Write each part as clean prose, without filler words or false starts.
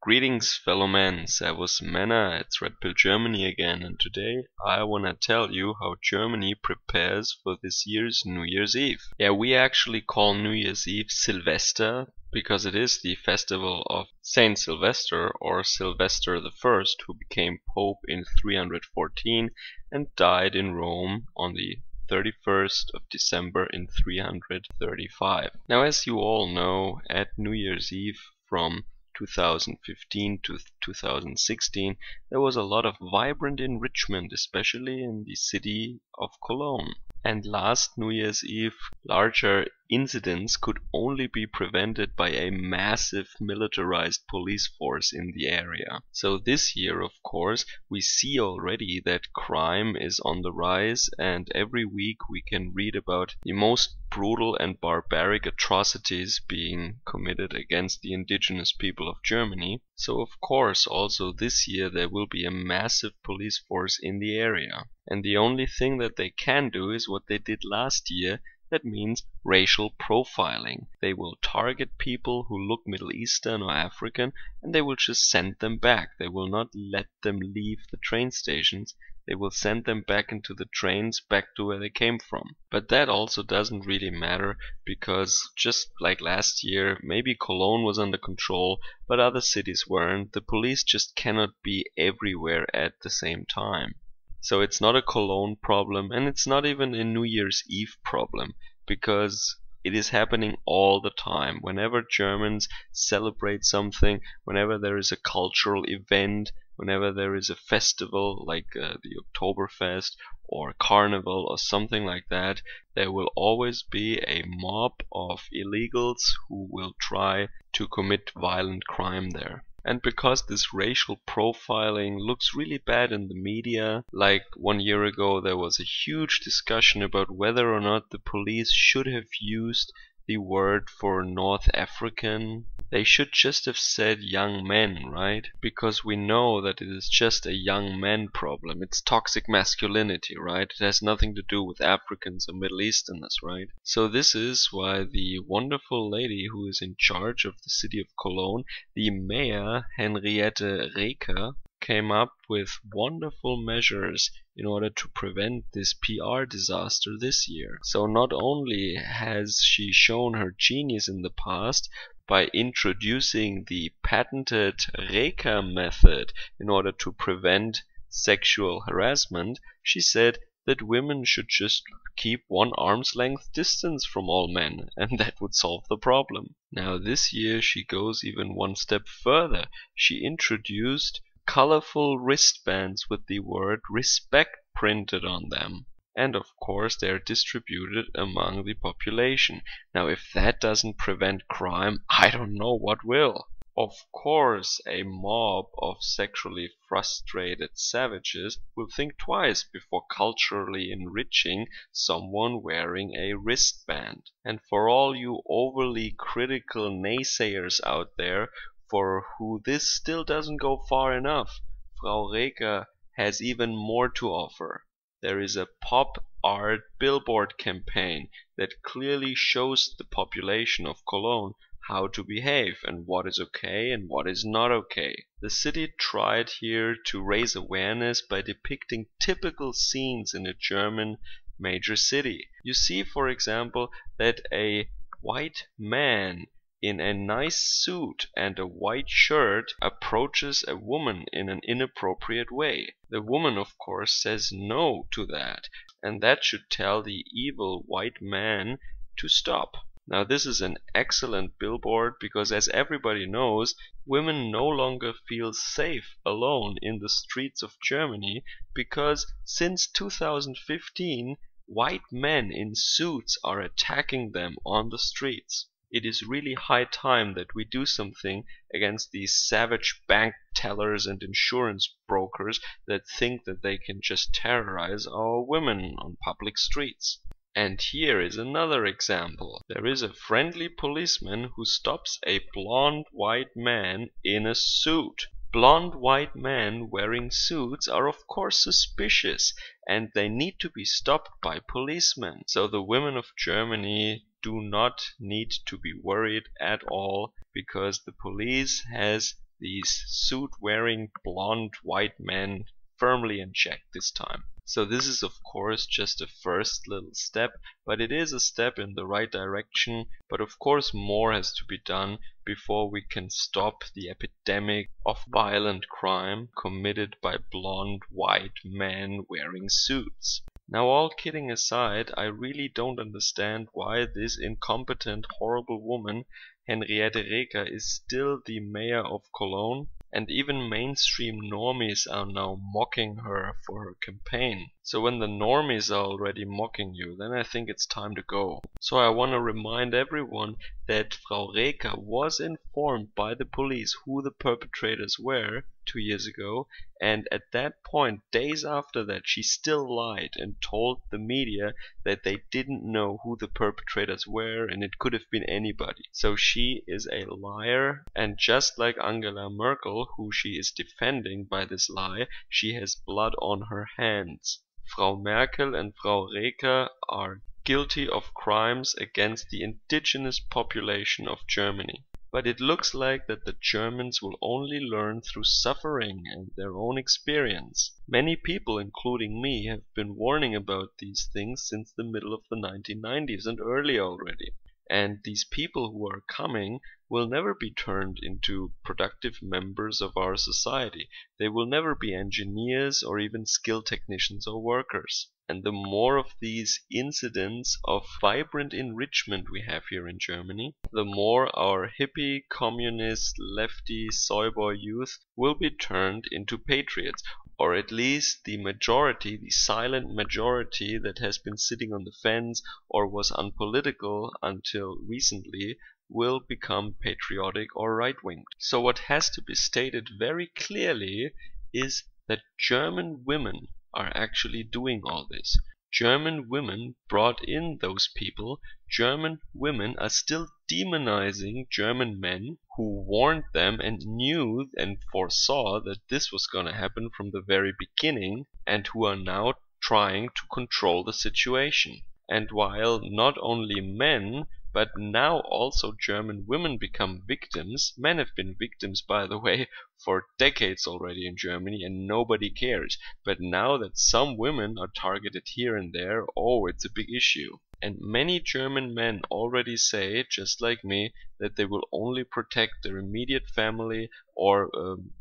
Greetings, fellow men. Servus Männer. It's Red Pill Germany again, and today I wanna tell you how Germany prepares for this year's New Year's Eve. Yeah, we actually call New Year's Eve Silvester because it is the festival of Saint Sylvester, or Sylvester I, who became Pope in 314 and died in Rome on the 31st of December in 335. Now, as you all know, at New Year's Eve from 2015 to 2016, there was a lot of vibrant enrichment, especially in the city of Cologne. And last New Year's Eve, larger incidents could only be prevented by a massive militarized police force in the area. So this year, of course, we see already that crime is on the rise, and every week we can read about the most brutal and barbaric atrocities being committed against the indigenous people of Germany. So of course also this year there will be a massive police force in the area. And the only thing that they can do is what they did last year. That means racial profiling. They will target people who look Middle Eastern or African, and they will just send them back. They will not let them leave the train stations. They will send them back into the trains, back to where they came from. But that also doesn't really matter, because just like last year, maybe Cologne was under control, but other cities weren't. The police just cannot be everywhere at the same time. So it's not a Cologne problem, and it's not even a New Year's Eve problem, because it is happening all the time. Whenever Germans celebrate something, whenever there is a cultural event, whenever there is a festival like the Oktoberfest or Carnival or something like that, there will always be a mob of illegals who will try to commit violent crime there. And because this racial profiling looks really bad in the media, like 1 year ago there was a huge discussion about whether or not the police should have used the word for North African. They should just have said young men, right? Because we know that it is just a young men problem. It's toxic masculinity, right? It has nothing to do with Africans or Middle Easterners, right? So this is why the wonderful lady who is in charge of the city of Cologne, the mayor Henriette Reker, came up with wonderful measures in order to prevent this PR disaster this year. So not only has she shown her genius in the past by introducing the patented Reker method in order to prevent sexual harassment, she said that women should just keep one arm's length distance from all men, and that would solve the problem. Now this year she goes even one step further. She introduced colorful wristbands with the word respect printed on them. And of course they are distributed among the population. Now if that doesn't prevent crime, I don't know what will. Of course a mob of sexually frustrated savages will think twice before culturally enriching someone wearing a wristband. And for all you overly critical naysayers out there, for who this still doesn't go far enough, Frau Reker has even more to offer. There is a pop art billboard campaign that clearly shows the population of Cologne how to behave and what is okay and what is not okay. The city tried here to raise awareness by depicting typical scenes in a German major city. You see, for example, that a white man in a nice suit and a white shirt approaches a woman in an inappropriate way. The woman, of course, says no to that, and that should tell the evil white man to stop. Now this is an excellent billboard because, as everybody knows, women no longer feel safe alone in the streets of Germany, because since 2015 white men in suits are attacking them on the streets. It is really high time that we do something against these savage bank tellers and insurance brokers that think that they can just terrorize our women on public streets. And here is another example. There is a friendly policeman who stops a blonde white man in a suit. Blonde white men wearing suits are of course suspicious, and they need to be stopped by policemen. So the women of Germany do not need to be worried at all, because the police has these suit-wearing blonde white men firmly in check this time. So this is of course just a first little step, but it is a step in the right direction. But of course more has to be done before we can stop the epidemic of violent crime committed by blonde white men wearing suits. Now, all kidding aside, I really don't understand why this incompetent, horrible woman, Henriette Reker, is still the mayor of Cologne, and even mainstream normies are now mocking her for her campaign. So when the normies are already mocking you, then I think it's time to go. So I want to remind everyone that Frau Reker was informed by the police who the perpetrators were 2 years ago, and at that point, days after that, she still lied and told the media that they didn't know who the perpetrators were and it could have been anybody. So she is a liar, and just like Angela Merkel, who she is defending by this lie, she has blood on her hands. Frau Merkel and Frau Reker are guilty of crimes against the indigenous population of Germany. But it looks like that the Germans will only learn through suffering and their own experience. Many people, including me, have been warning about these things since the middle of the 1990s and earlier already. And these people who are coming will never be turned into productive members of our society. They will never be engineers or even skilled technicians or workers. And the more of these incidents of vibrant enrichment we have here in Germany, the more our hippie, communist, lefty, soyboy youth will be turned into patriots. Or at least the majority, the silent majority that has been sitting on the fence or was unpolitical until recently, will become patriotic or right-winged. So what has to be stated very clearly is that German women are actually doing all this. German women brought in those people. German women are still demonizing German men who warned them and knew and foresaw that this was going to happen from the very beginning, and who are now trying to control the situation. And while not only men, but now also German women become victims. Men have been victims, by the way, for decades already in Germany, and nobody cares. But now that some women are targeted here and there, oh, it's a big issue. And many German men already say, just like me, that they will only protect their immediate family or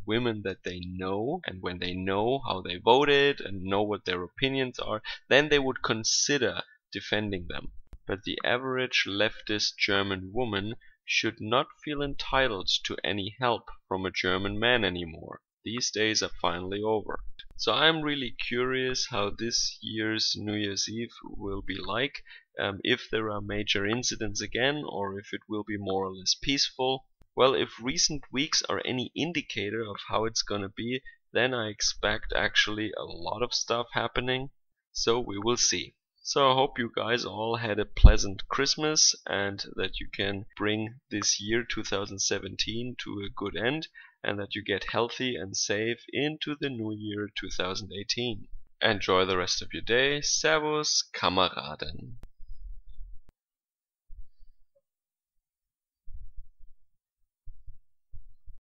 women that they know. And when they know how they voted and know what their opinions are, then they would consider defending them. But the average leftist German woman should not feel entitled to any help from a German man anymore. These days are finally over. So I'm really curious how this year's New Year's Eve will be like, if there are major incidents again, or if it will be more or less peaceful. Well, if recent weeks are any indicator of how it's gonna be, then I expect actually a lot of stuff happening. So we will see. So I hope you guys all had a pleasant Christmas and that you can bring this year 2017 to a good end, and that you get healthy and safe into the new year 2018. Enjoy the rest of your day. Servus, Kameraden.